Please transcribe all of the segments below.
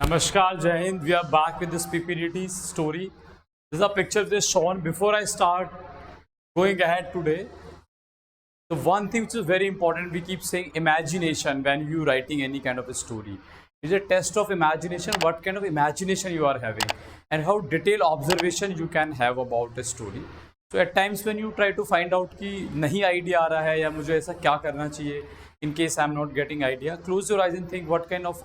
Namaskar, Jai Hind. We are back with this PPDT story. This is a picture that is shown. Before I start going ahead today, the one thing which is very important, we keep saying imagination when you writing any kind of a story. It's a test of imagination, what kind of imagination you are having and how detailed observation you can have about a story. So at times when you try to find out कि नहीं idea आ रहा है या मुझे ऐसा क्या करना चाहिए, in case I am not getting idea, close your eyes and think what kind of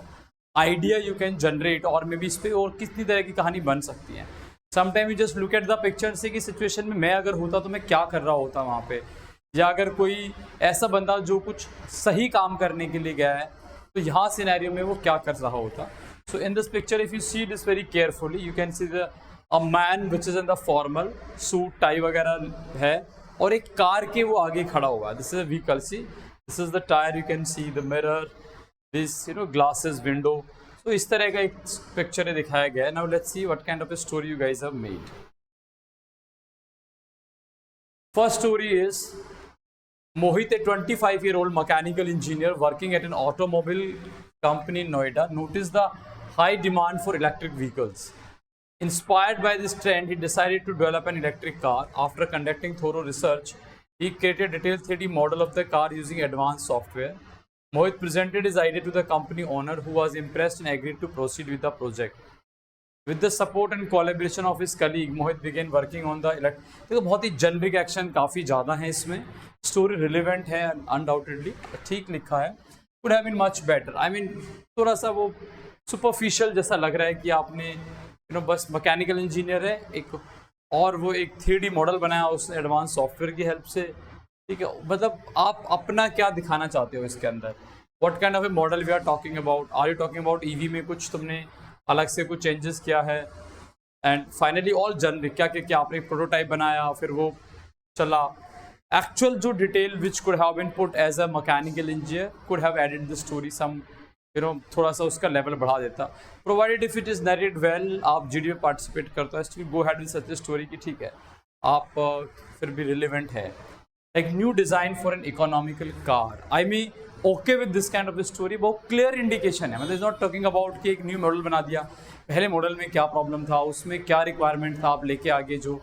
idea you can generate और मे बी इस पर और कितनी तरह की कहानी बन सकती है. Sometime you just look at the picture से कि सिचुएशन में मैं अगर होता तो मैं क्या कर रहा होता वहाँ पे, या अगर कोई ऐसा बंदा जो कुछ सही काम करने के लिए गया है तो यहाँ सिनेरियो में वो क्या कर रहा होता. So in this picture if you see this very carefully you can see the a man which is in the formal suit tie वगैरह है और एक कार के वो आगे खड़ा हुआ है. This is a vehicle, see this is the tyre, you can see the mirror, this glasses, window. तो इस तरह का एक पिक्चर दिखाया गया है. Now let's see what kind of a story you guys have made. First story is Mohit, a 25-year-old mechanical engineer working at an automobile company in Noida, noticed the high demand for electric vehicles. Inspired by this trend, he decided to develop an electric car. After conducting thorough research, he created a detailed 3D model of the car using advanced software. Mohit presented his idea to the company owner, who was impressed and agreed to proceed with the project. With the support and collaboration of his colleague, Mohit began working on the देखो बहुत ही generic action काफ़ी ज़्यादा है इसमें. Story relevant है undoubtedly, ठीक लिखा है. Could have been much better. I mean थोड़ा सा वो सुपरफिशियल जैसा लग रहा है कि आपने बस मैकेनिकल इंजीनियर है एक और वो एक 3D मॉडल बनाया उसने एडवांस सॉफ्टवेयर की हेल्प से. ठीक है, मतलब आप अपना क्या दिखाना चाहते हो इसके अंदर, what kind of a model we are talking about. Are you talking about EV में कुछ तुमने अलग से कुछ चेंजेस किया है, एंड फाइनली ऑल जनरिक क्या क्या क्या आपने एक प्रोटोटाइप बनाया फिर वो चला. एक्चुअल जो detail which could have been put as a mechanical engineer could have added the story some थोड़ा सा उसका लेवल बढ़ा देता. Provided if it is narrated well, आप जीडी में पार्टिसिपेट करते हो, still go had with such a story कि ठीक है आप फिर भी रिलेवेंट है. Like new design for an economical car. I mean okay with this kind of story. बहुत क्लियर इंडिकेशन है, मतलब इज नॉट टॉकिंग अबाउट कि एक न्यू मॉडल बना दिया, पहले मॉडल में क्या प्रॉब्लम था, उसमें क्या रिक्वायरमेंट था, आप लेके आगे जो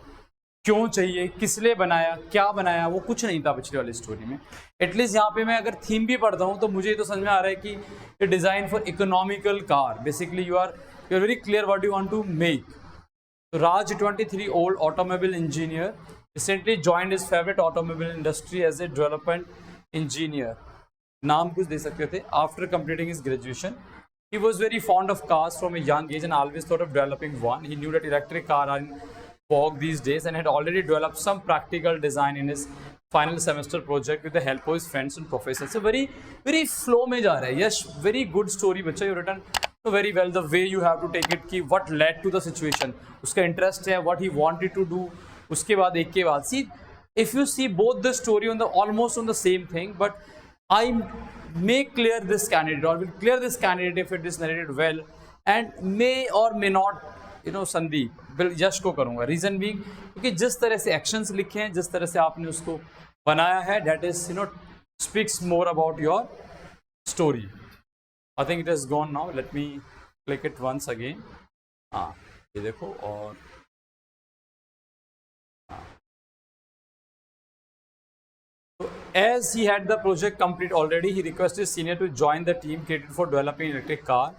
क्यों चाहिए, किस लिए बनाया, क्या बनाया, वो कुछ नहीं था पिछले वाली स्टोरी में. एटलीस्ट यहाँ पे मैं अगर थीम भी पढ़ता हूँ तो मुझे ये तो समझ में आ रहा है कि ये design for economical car. Basically you are very clear what you want to make. Raj, 23 old automobile engineer, recently joined his favorite automobile industry as a development engineer. नाम कुछ दे सकते थे. After completing his graduation, he was very fond of cars from a young age and always thought of developing one. He knew that electric cars are in vogue these days and had already developed some practical design in his final semester project with the help of his friends and professors. So very flow में जा रहा है. Yes, very good story बच्चा, you written very well. The way you have to take it कि what led to the situation, उसका interest है, what he wanted to do, उसके बाद एक के बाद. See, if you see both the story on the almost on the same thing, but I may clear this candidate or will clear this candidate if it is narrated well, and may or may not, Sandeep बिल यश को करूँगा. Reason भी क्योंकि जिस तरह से actions लिखे हैं, जिस तरह से आपने उसको बनाया है, that is speaks more about your story. I think it has gone now. Let me click it once again. हाँ ये देखो. और as he had the project complete already, he requested senior to join the team created for developing electric car.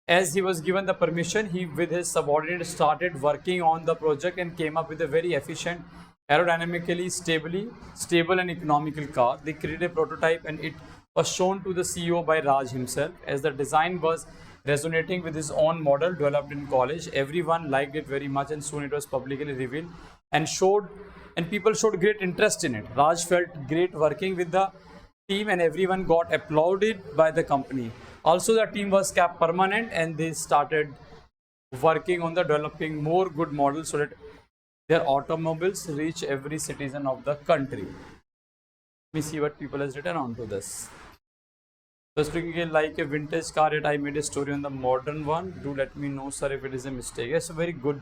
As he was given the permission, he with his subordinate started working on the project and came up with a very efficient, aerodynamically stable and economical car. They created a prototype and it was shown to the CEO by Raj himself. As the design was resonating with his own model developed in college, everyone liked it very much and soon it was publicly revealed and people showed great interest in it. Raj felt great working with the team and everyone got applauded by the company. Also, the team was kept permanent and they started working on the developing more good models so that their automobiles reach every citizen of the country. Let me see what people has written onto this. Just looking at like a vintage car that I made a story on the modern one. Do let me know, sir, if it is a mistake. It's a very good,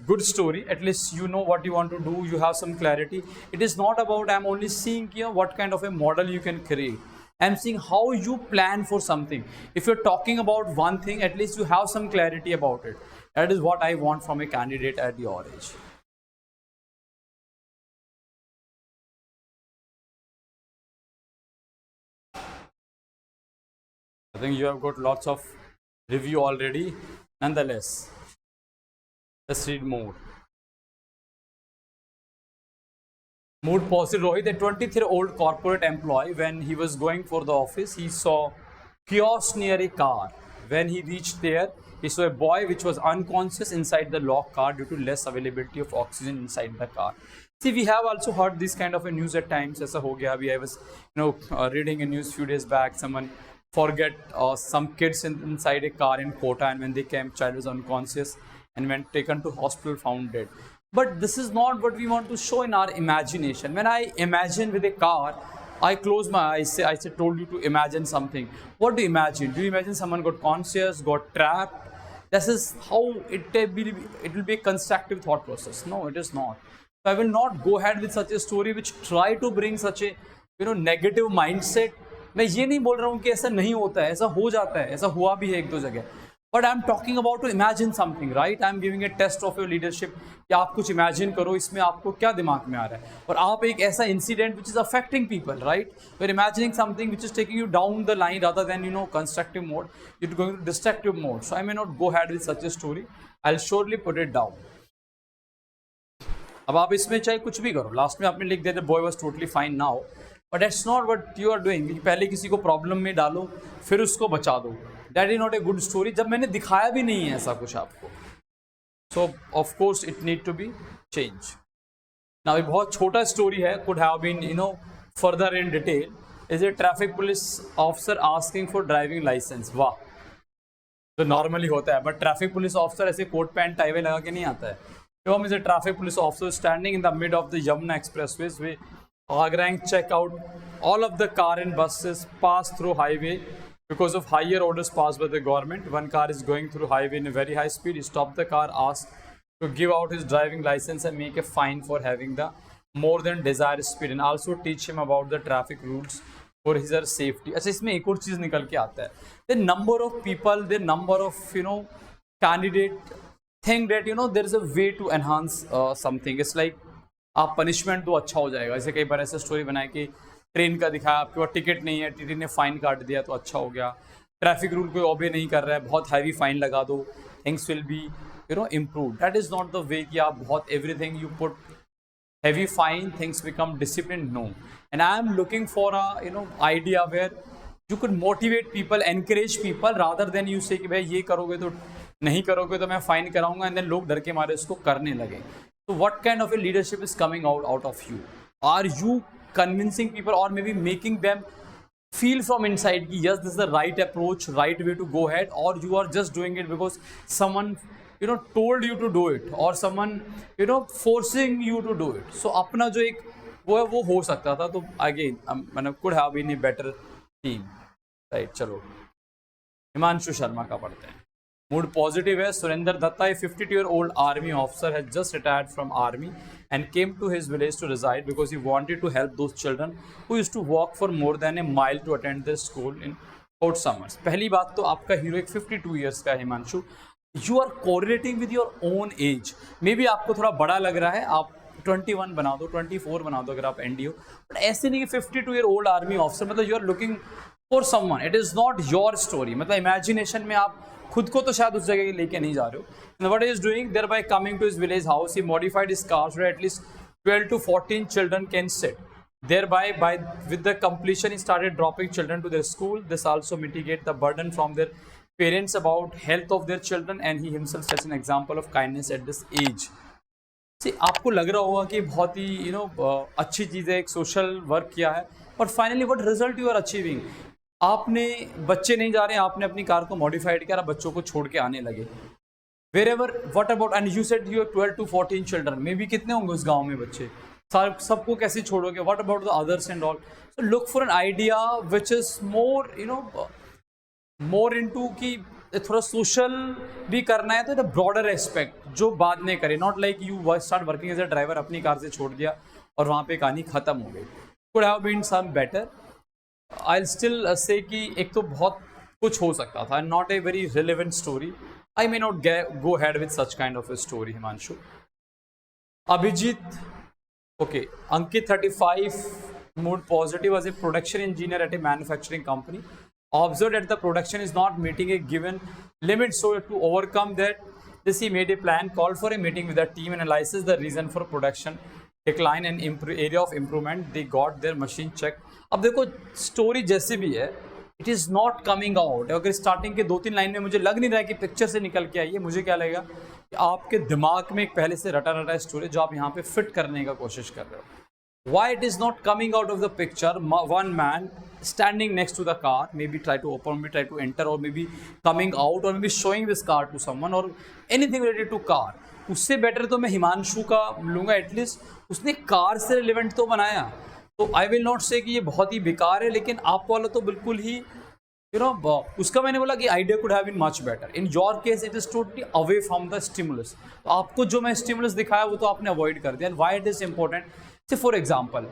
good story. At least you know what you want to do. You have some clarity. It is not about I'm only seeing what kind of a model you can create. I'm seeing how you plan for something. If you're talking about one thing, at least you have some clarity about it. That is what I want from a candidate at your age. I think you have got lots of review already. Nonetheless, let's read more. Mood positive. Rohit, a 23-year-old corporate employee, when he was going for the office, he saw chaos near a car. When he reached there, he saw a boy which was unconscious inside the locked car due to less availability of oxygen inside the car. See, we have also heard this kind of a news at times. Aisa ho gaya. I was, reading a news few days back. Someone forget some kids inside a car in Kota, and when they came, child was unconscious, and when taken to hospital, found dead. But this is not what we want to show in our imagination. When I imagine with a car, I close my eyes. I told you to imagine something. What do you imagine? Do you imagine someone got conscious, got trapped? This is how it will be a constructive thought process. No, it is not. So I will not go ahead with such a story which try to bring such a negative mindset. मैं ये नहीं बोल रहा हूँ कि ऐसा नहीं होता है, ऐसा हो जाता है, ऐसा हुआ भी है एक दो जगह. But I am talking about to imagine something, right? I am giving a test of your leadership कि आप कुछ इमेजिन करो, इसमें आपको क्या दिमाग में आ रहा है, और आप एक ऐसा incident which is affecting people, right? You are imagining something which is taking you down the line rather than constructive mode, you are going to destructive mode. So I may not go had with such a story. I will surely put it down. अब आप इसमें चाहे कुछ भी करो, last में आपने लिख दिया the boy was totally fine now, but that's not what you are doing. पहले किसी को प्रॉब्लम में डालो, फिर उसको बचा दो. That is not a good story, जब मैंने दिखाया भी नहीं है ऐसा कुछ आपको. So of course it need to be change. Now ये बहुत छोटा स्टोरी है, could have been further in detail. Is a traffic police officer asking for driving licence. वाह, तो नॉर्मली होता है, बट ट्रैफिक पुलिस ऑफिसर ऐसे कोट पैंट टाई लगा के नहीं आता है. Tom is a traffic police officer standing in the mid of the Yamuna Expressways where Agra check out all of the car and buses pass through highway because of higher orders passed by the government. One car is going through highway in a very high speed. He stopped the car, asked to give out his driving license and make a fine for having the more than desired speed, and also teach him about the traffic rules for his safety. अच्छा, इसमें एक और चीज़ निकल के आता है. The number of people, the number of candidate think that there is a way to enhance something. It's like आप punishment दो, अच्छा हो जाएगा. जैसे कई बार ऐसे स्टोरी बनाए कि ट्रेन का दिखाया, आपके पास टिकट नहीं है, टीटी ने फाइन काट दिया तो अच्छा हो गया. ट्रैफिक रूल कोई ऑबे नहीं कर रहा है, बहुत हैवी फाइन लगा दो, things will be improve. That is not the way कि आप बहुत everything you put heavy fine, things become disciplined. No. And I am looking for a idea where you could motivate people, encourage people, rather than you say कि भाई ये करोगे तो नहीं करोगे तो मैं फाइन कराऊंगा, एंड देन लोग डर के मारे उसको करने लगे. So what kind of a leadership is coming out of you? Are you convincing people or maybe making them feel from inside कि yes, this is the right approach, right way to go ahead, or you are just doing it because someone told you to do it, or someone forcing you to do it? So अपना जो एक वो है वो हो सकता था. तो अगेन मतलब could have been a better team, right? चलो हिमांशु शर्मा का पढ़ते हैं. मूड पॉजिटिव है. Surendra Dutta, a 52-year-old army officer, has just retired from army and came to his village to reside because he wanted to help those children who used to walk for more than a mile to attend their school in hot summers. पहली बात तो आपका hero एक 52 years का है Himanshu. You are correlating with your own age. Maybe आपको थोड़ा बड़ा लग रहा है, आप 21 बना दो, 24 बना दो अगर आप एनडीओ, बट ऐसे नहीं कि 52-year-old आर्मी ऑफिसर. मतलब you are looking for someone, it is not your story. मतलब इमेजिनेशन में आप खुद को तो शायद उस जगह लेके नहीं जा रहे हो. What is doing there by coming to his village house, he modified his car so at least 12 to 14 children can sit. Thereby, with the completion, he started dropping children to their school. This also mitigate the burden from their parents about health of their children, and he himself sets an example of kindness at this age. See, आपको लग रहा होगा कि बहुत ही अच्छी चीज़ है, एक social work किया है, और finally what result you are achieving. आपने बच्चे नहीं जा रहे हैं, आपने अपनी कार को मॉडिफाइड किया, बच्चों को छोड़ के आने लगे. Wherever, what about, and you said you have 12 to 14 children, may be कितने होंगे उस गाँव में बच्चे, सबको कैसे छोड़ोगे? What about the others and all? So look for an idea which is more into कि थोड़ा सोशल भी करना है, तो द ब्रॉडर एस्पेक्ट जो बाद में करे. Not like you start working as a driver, अपनी कार से छोड़ दिया और वहाँ पे कहानी खत्म हो गई. Could have been some better. I'll still say कि एक तो बहुत कुछ हो सकता था, not a very relevant story. I may not go ahead with such kind of a story, Himanshu. Abhijit, okay, Ankit 35, mood positive as a production engineer at a manufacturing company. Observed that the production is not meeting a given limit, so to overcome that, this he made a plan, called for a meeting with the team, and analyzes the reason for production decline and area of improvement. They got their machine checked. अब देखो story जैसे भी है, it is not coming out. अगर starting के 2-3 line में मुझे लग नहीं रहा है कि पिक्चर से निकल के आई है, मुझे क्या लगेगा कि आपके दिमाग में एक पहले से रटा रटा स्टोरी जो आप यहाँ पे फिट करने का कोशिश कर रहे हो. Why it is not coming out of the picture? One man standing next to the car, maybe try to open, maybe try to enter, or maybe coming out, or maybe showing this car to someone, or anything related to car. उससे better तो मैं हिमांशु का लूँगा, at least उसने car से relevant तो बनाया. तो आई विल नॉट से कि ये बहुत ही बेकार है, लेकिन आप वाला तो बिल्कुल ही उसका मैंने बोला कि idea could have been much better. In your case it is totally away from the stimulus. तो आपको जो मैं स्टिमुलस दिखाया वो तो आपने अवॉइड कर दिया. Why it is important? से फॉर एग्जाम्पल,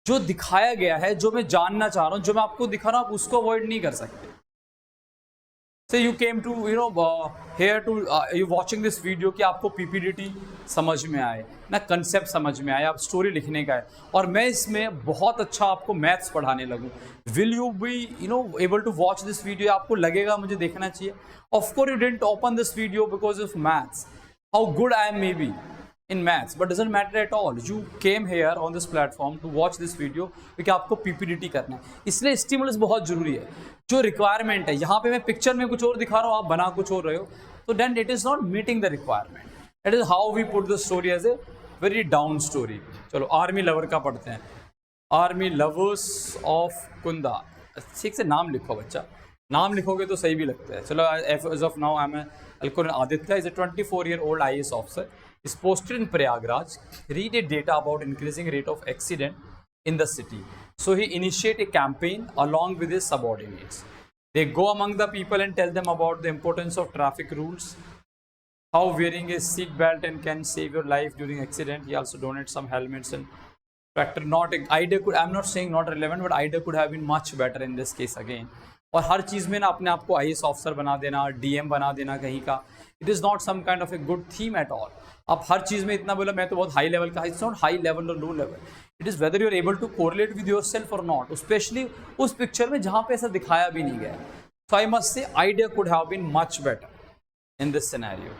जो दिखाया गया है, जो मैं जानना चाह रहा हूं, जो मैं आपको दिखा रहा हूं, आप उसको अवॉइड नहीं कर सकते. Say you came to here to you watching this video कि आपको पीपीडीटी समझ में आए ना, कंसेप्ट समझ में आए, आप स्टोरी लिखने का है, और मैं इसमें बहुत अच्छा आपको मैथ्स पढ़ाने लगूं. Will you be able to watch this video? आपको लगेगा मुझे देखना चाहिए. Of course you didn't open this video because of maths, how good I am may be in maths, but doesn't matter at all. You came here on this platform to watch this video क्योंकि आपको PPDT करना है. इसलिए stimulus बहुत जरूरी है. जो requirement है, यहाँ पे मैं पिक्चर में कुछ और दिखा रहा हूँ, आप बना कुछ और रहे हो, तो then it is not meeting the requirement. That is how we put the story as a very down story. चलो आर्मी लवर का पढ़ते हैं. आर्मी लवर्स ऑफ कुंदा. ठीक से नाम लिखो बच्चा, नाम लिखोगे तो सही भी लगता है. चलो as of now I'm Alkuran Aditya is a 24-year-old IAS officer. Is posted in Prayagraj. Read a data about increasing rate of accident in the city. So he initiate a campaign along with his subordinates. They go among the people and tell them about the importance of traffic rules, how wearing a seat belt and can save your life during accident. He also donates some helmets and factor. Not idea could, I'm not saying not relevant, but idea could have been much better in this case again. और हर चीज़ में ना अपने आप को IAS officer बना देना, DM बना देना कहीं का, it is not some kind of a good theme at all. आप हर चीज़ में इतना बोला मैं तो बहुत हाई लेवल का, इट्स नॉट हाई लेवल और low level. It is whether you are able to correlate with yourself और नॉट, स्पेशली उस पिक्चर में जहाँ पे ऐसा दिखाया भी नहीं गया. So I must say idea could have been much better in this scenario.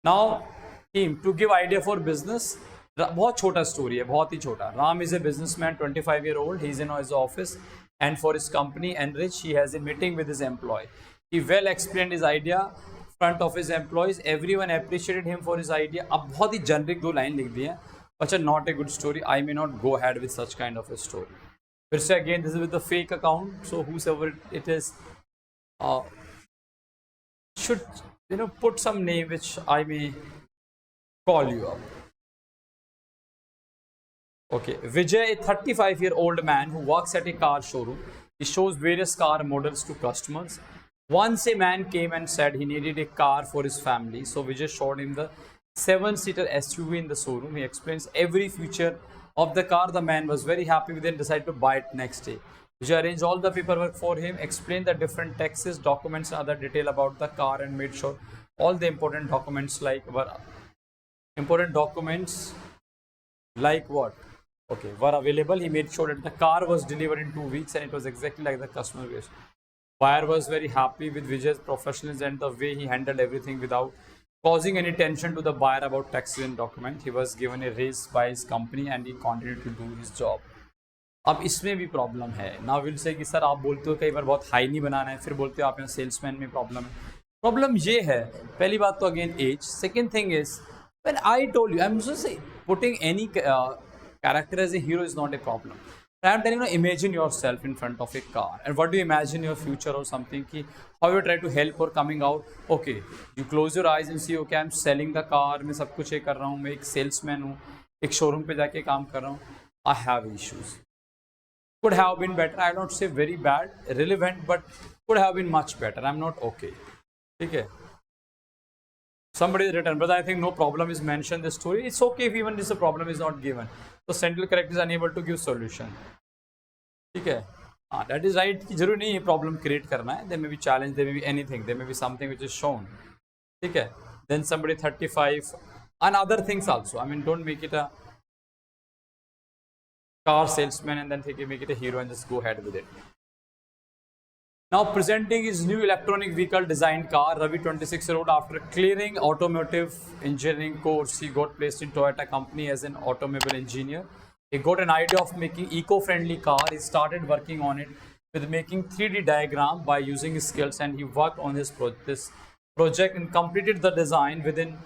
Now team to give idea for business. बहुत छोटा स्टोरी है, बहुत ही छोटा. Ram is a businessman, 25-year-old. He is in his office and for his company Enrich, he has a meeting with his employee. He well explained his idea front of his employees. Everyone appreciated him for his idea. अब बहुत ही generic 2 line लिख दी है. अच्छा, not a good story. I may not go ahead with such kind of a story. फिर से again, this is with the fake account. So whosoever it is should put some name which I may call you up. Okay, Vijay, a 35-year-old man who works at a car showroom. He shows various car models to customers. Once a man came and said he needed a car for his family. So Vijay showed him the 7-seater SUV in the showroom. He explains every feature of the car. The man was very happy with it and decided to buy it next day. Vijay arranged all the paperwork for him, explained the different taxes, documents and other detail about the car, and made sure all the important documents like what? Okay, were available. He made sure that the car was delivered in 2 weeks and it was exactly like the customer wished. Buyer was very happy with Vijay's professionalism and the way he handled everything without causing any tension to the buyer about taxes and document. He was given a raise by his company and he continued to do his job. अब इसमें भी problem है. ना will say कि sir आप बोलते हो कई बार बहुत हाई नहीं बनाना है, फिर बोलते हो आप यहाँ सेल्समैन में प्रॉब्लम है. प्रॉब्लम ये है, पहली बात तो again age. Second thing is when I told you, I'm just saying putting any character as a hero is not a problem. I'm telling you, imagine yourself in front of a car, and what do you imagine your future or something? Ki how you try to help or coming out. Okay, you close your eyes and see, okay, I'm selling the car. मैं सब कुछ ये कर रहा हूँ, मैं एक salesman हूँ, एक शोरूम पे जाके काम कर रहा हूँ. I have issues. Could have been better. I don't say very bad, relevant, but could have been much better. I'm not okay. ठीक है. Somebody is written, but I think no problem is mentioned in the story. It's okay if even this problem is not given. So central character is unable to give solution. ठीक है, हाँ that is right कि जरूरी नहीं है problem create करना है, they may be challenge, they may be anything, they may be something which is shown, ठीक है. Then somebody 35 and other things also. I mean, don't make it a car salesman and then make it a hero and just go ahead with it. Now presenting his new electronic vehicle designed car, Ravi, 26-year-old, after clearing automotive engineering course, he got placed in Toyota company as an automobile engineer. He got an idea of making eco-friendly car. He started working on it with making 3D diagram by using his skills, and he worked on this project and completed the design within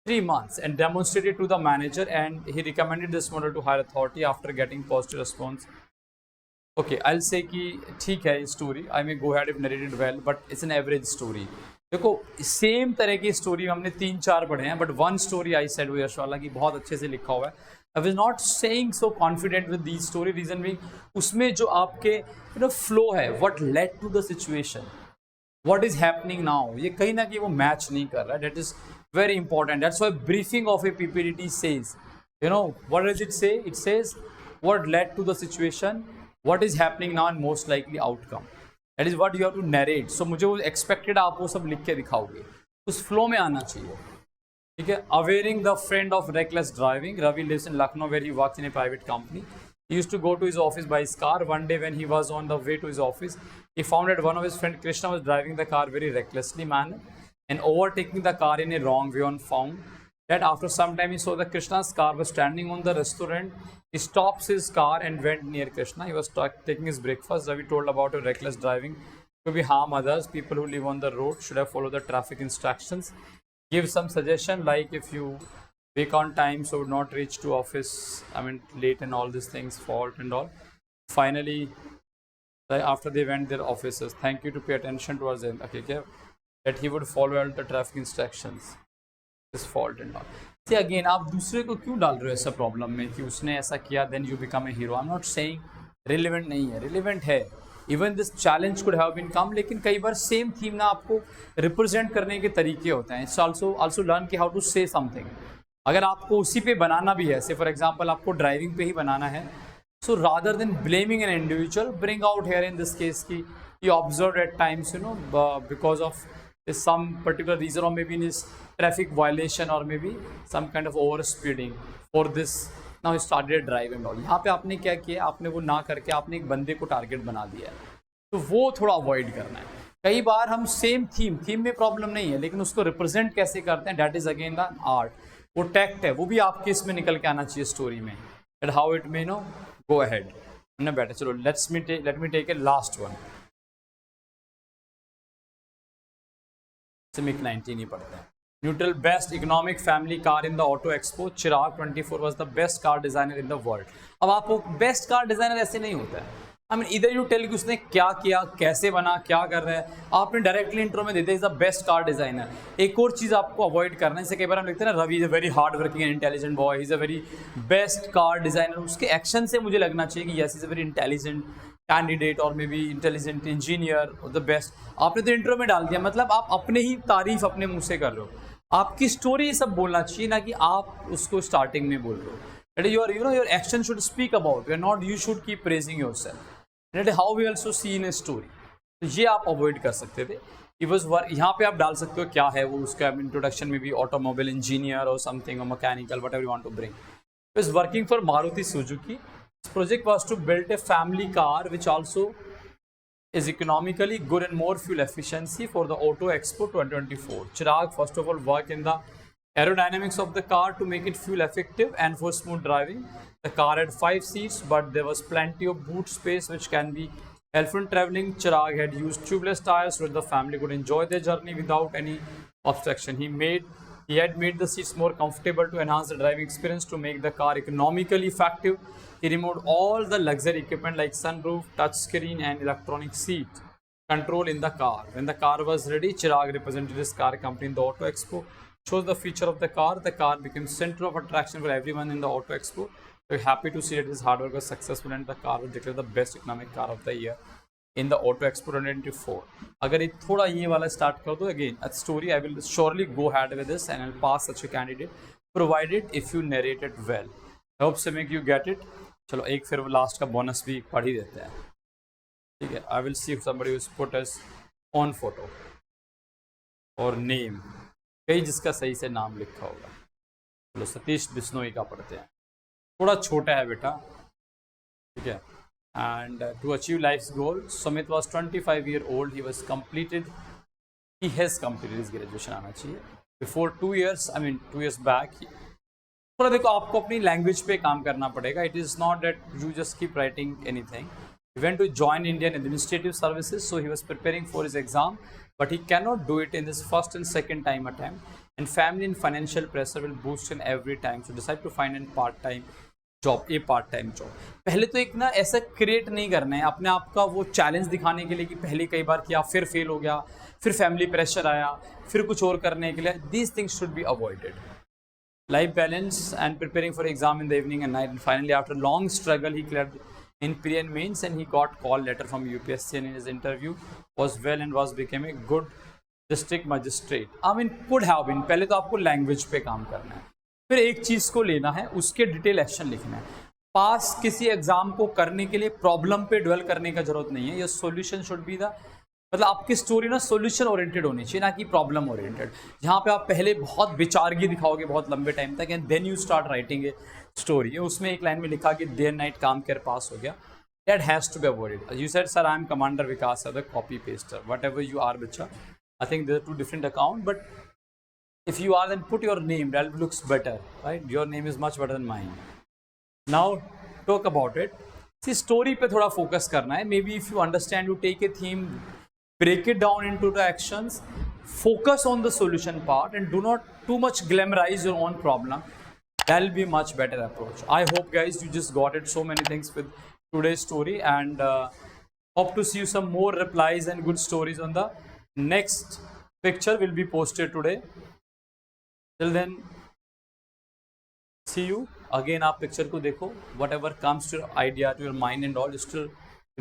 3 months and demonstrated to the manager, and he recommended this model to higher authority after getting positive response. Okay, I'll say कि ठीक है story, I may go ahead if narrated well, but it's an average story. देखो same तरह की story हमने 3-4 पढ़े हैं, but one story I said Yash वाला की बहुत अच्छे से लिखा हुआ है. I was not saying so confident with the story, reason being उसमें जो आपके फ्लो है, what led to the situation, what is happening now, ये कहीं ना कहीं वो मैच नहीं कर रहा है. That is very important. That's why briefing of a PPT says, what does it say? It says what led to the situation, what is happening now, and most likely outcome. That is what you have to narrate. So मुझे वो expected आप वो सब लिख के दिखाओगे, उस flow में आना चाहिए. ठीक है. Awareing the friend of reckless driving, Ravi lives in Lucknow where he works in a private company. He used to go to his office by his car. One day when he was on the way to his office, he found that one of his friend Krishna was driving the car very recklessly manner and overtaking the car in a wrong way, and found that after some time he saw that Krishna's car was standing on the restaurant. He stops his car and went near Krishna. He was taking his breakfast. Ravi told about a reckless driving could be harm others. People who live on the road should have followed the traffic instructions. Give some suggestion like if you wake on time so would not reach to office, I mean late and all these things, fault and all. Finally, after they went their offices, thank you to pay attention towards them. Okay, okay. That he would follow all the traffic instructions. His fault and all. See again, आप दूसरे को क्यों डाल रहे हो ऐसा problem में कि उसने ऐसा किया, then you become a hero. I'm not saying relevant नहीं है, relevant है. Even this challenge could have been come, लेकिन कई बार same theme ना आपको represent करने के तरीके होते हैं. It's also learn कि how to say something. अगर आपको उसी पे बनाना भी है, say for example आपको ड्राइविंग पे ही बनाना है, so rather than blaming an individual, bring out here in this case कि you observed at times, because of some particular reason, or maybe in his traffic violation, or maybe some kind of over speeding, for this now he started driving all. यहाँ पे आपने क्या किया, आपने वो ना करके आपने एक बंदे को टारगेट बना दिया है, तो वो थोड़ा अवॉइड करना है. कई बार हम सेम थीम में प्रॉब्लम नहीं है, लेकिन उसको रिप्रेजेंट कैसे करते हैं, that is again the art. वो टैक्ट है, वो भी आपके इसमें निकल के आना चाहिए स्टोरी में, that how it may go ahead. हमने बैठे, चलो let me take a last one. मिक 19 ही पढ़ते हैं. Neutral best economic family car in the auto expo. Chirag 24 was the best car designer in the world. अब आपको बेस्ट कार डिजाइनर ऐसे नहीं होता है. आई मीन इधर यू टेल कि उसने क्या किया, कैसे बना, क्या कर रहा है, आपने डायरेक्टली इंट्रो में दे दिया is the best car designer. एक और चीज़ आपको अवॉइड करना है, जैसे कई बार हम लिखते हैं ना, Ravi is a very hard working and intelligent boy, is a very best car designer. उसके एक्शन से मुझे लगना चाहिए कि yes is a very intelligent candidate और मे बी इंटेलिजेंट इंजीनियर और द बेस्ट. आपने तो इंट्रो में डाल दिया, मतलब आप अपने ही तारीफ अपने मुंह से कर रहे हो. आपकी स्टोरी सब बोलना चाहिए, ना कि आप उसको स्टार्टिंग में बोल रहे हो. That your action should speak about, not you should keep praising yourself. That is how we also see in a story. तो ये आप अवॉइड कर सकते थे. यहाँ पे आप डाल सकते हो क्या है वो, उसका इंट्रोडक्शन में भी ऑटोमोबाइल इंजीनियर और समथिंग और mechanical, whatever you want to bring. Is working for Maruti Suzuki. This project was to build a family car which also is economically good and more fuel efficiency for the Auto Expo 2024. Chirag first of all worked in the aerodynamics of the car to make it fuel effective and for smooth driving. The car had 5 seats, but there was plenty of boot space which can be helpful in traveling. Chirag had used tubeless tires so that the family could enjoy their journey without any obstruction. He had made the seats more comfortable to enhance the driving experience. To make the car economically effective, he removed all the luxury equipment like sunroof, touchscreen and electronic seat control in the car. When the car was ready, Chirag represented his car company in the Auto Expo, chose the feature of the car. The car became center of attraction for everyone in the Auto Expo. We're happy to see that his hard work was successful and the car was declared the best economic car of the year in the Auto Expo 2024. अगर एक थोड़ा ये वाला start कर दो, again a story, I will surely go ahead with this and I'll pass such a candidate provided if you narrate it well. I hope so make you get it. चलो एक फिर लास्ट का bonus भी पढ़ ही देते हैं, ठीक है। I will see if somebody will put us on photo और नेम, कहीं जिसका सही से नाम लिखा होगा। चलो सतीश बिश्नोई का पढ़ते हैं, थोड़ा छोटा है बेटा, ठीक है। And to achieve life's goal, Sumit was 25 year old, he was completed, he has completed his graduation आना चाहिए before 2 years, I mean 2 years back. थोड़ा देखो आपको अपनी लैंग्वेज पे काम करना पड़ेगा, it is not that you just keep writing anything. He went to join Indian Administrative Services, so he was preparing for his exam, but he cannot do it in his first and second time attempt. And family and financial pressure will boost him every time, so decide to find a part-time job, a part-time job. पहले तो एक ना ऐसा create नहीं करना है अपने आप का वो चैलेंज दिखाने के लिए कि पहले कई बार किया फिर फेल हो गया, फिर फैमिली प्रेशर आया, फिर कुछ और करने के लिए। These things should be avoided. Life balance and preparing for exam in the evening and night, and finally after long struggle he cleared in pre and mains, and he got call letter from UPSC, and in his interview was well and was became a good district magistrate. I mean could have been। पहले तो आपको language पे काम करना है, फिर एक चीज़ को लेना है, उसके डिटेल एक्शन लिखना है। पास किसी एग्जाम को करने के लिए प्रॉब्लम पे ड्वेल करने का जरूरत नहीं है, ये सॉल्यूशन शुड बी द, मतलब आपकी स्टोरी ना सॉल्यूशन ओरिएंटेड होनी चाहिए, ना कि प्रॉब्लम ओरिएंटेड। जहाँ पे आप पहले बहुत विचारगी दिखाओगे बहुत लंबे टाइम तक, and then you start writing a story. उसमें एक लाइन में लिखा कि डे एंड नाइट काम कर पास हो गया, that has to be avoided. You said sir I am commander Vikas the copy paster, whatever you are बच्चा, I think there are 2 different account, but if you are then put your name, that looks better, right? Your name is much better than mine. Now talk about it. See, story पे थोड़ा focus करना है। Maybe if you understand, you take a theme, break it down into the actions, focus on the solution part, and do not too much glamorize your own problem. That will be a much better approach. I hope guys you just got it so many things with today's story, and hope to see you some more replies and good stories on the next picture will be posted today. Till then, see you again। आप picture को देखो, whatever comes to your idea, to your mind and all, still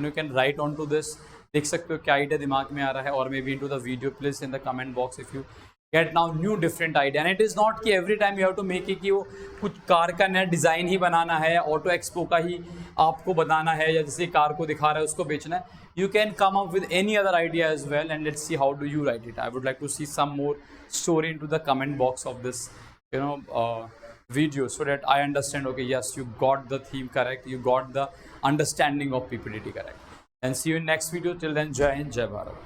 you can write onto this। देख सकते हो क्या idea दिमाग में आ रहा है, और may be into the video, please in the comment box if you get now new different idea। and it is not कि every time you have to make it कि वो कुछ कार का नया डिज़ाइन ही बनाना है, ऑटो एक्सपो का ही आपको बनाना है, या जैसे कार को दिखा रहा है उसको बेचना है। You can come up with any other idea as well, and let's see how do you write it। I would like to see some more story into the comment box of this video, so that I understand, okay, yes, you got the theme correct, you got the understanding of PPDT correct। And see you in next video. Till then, Jai Hind, Jai Bharat।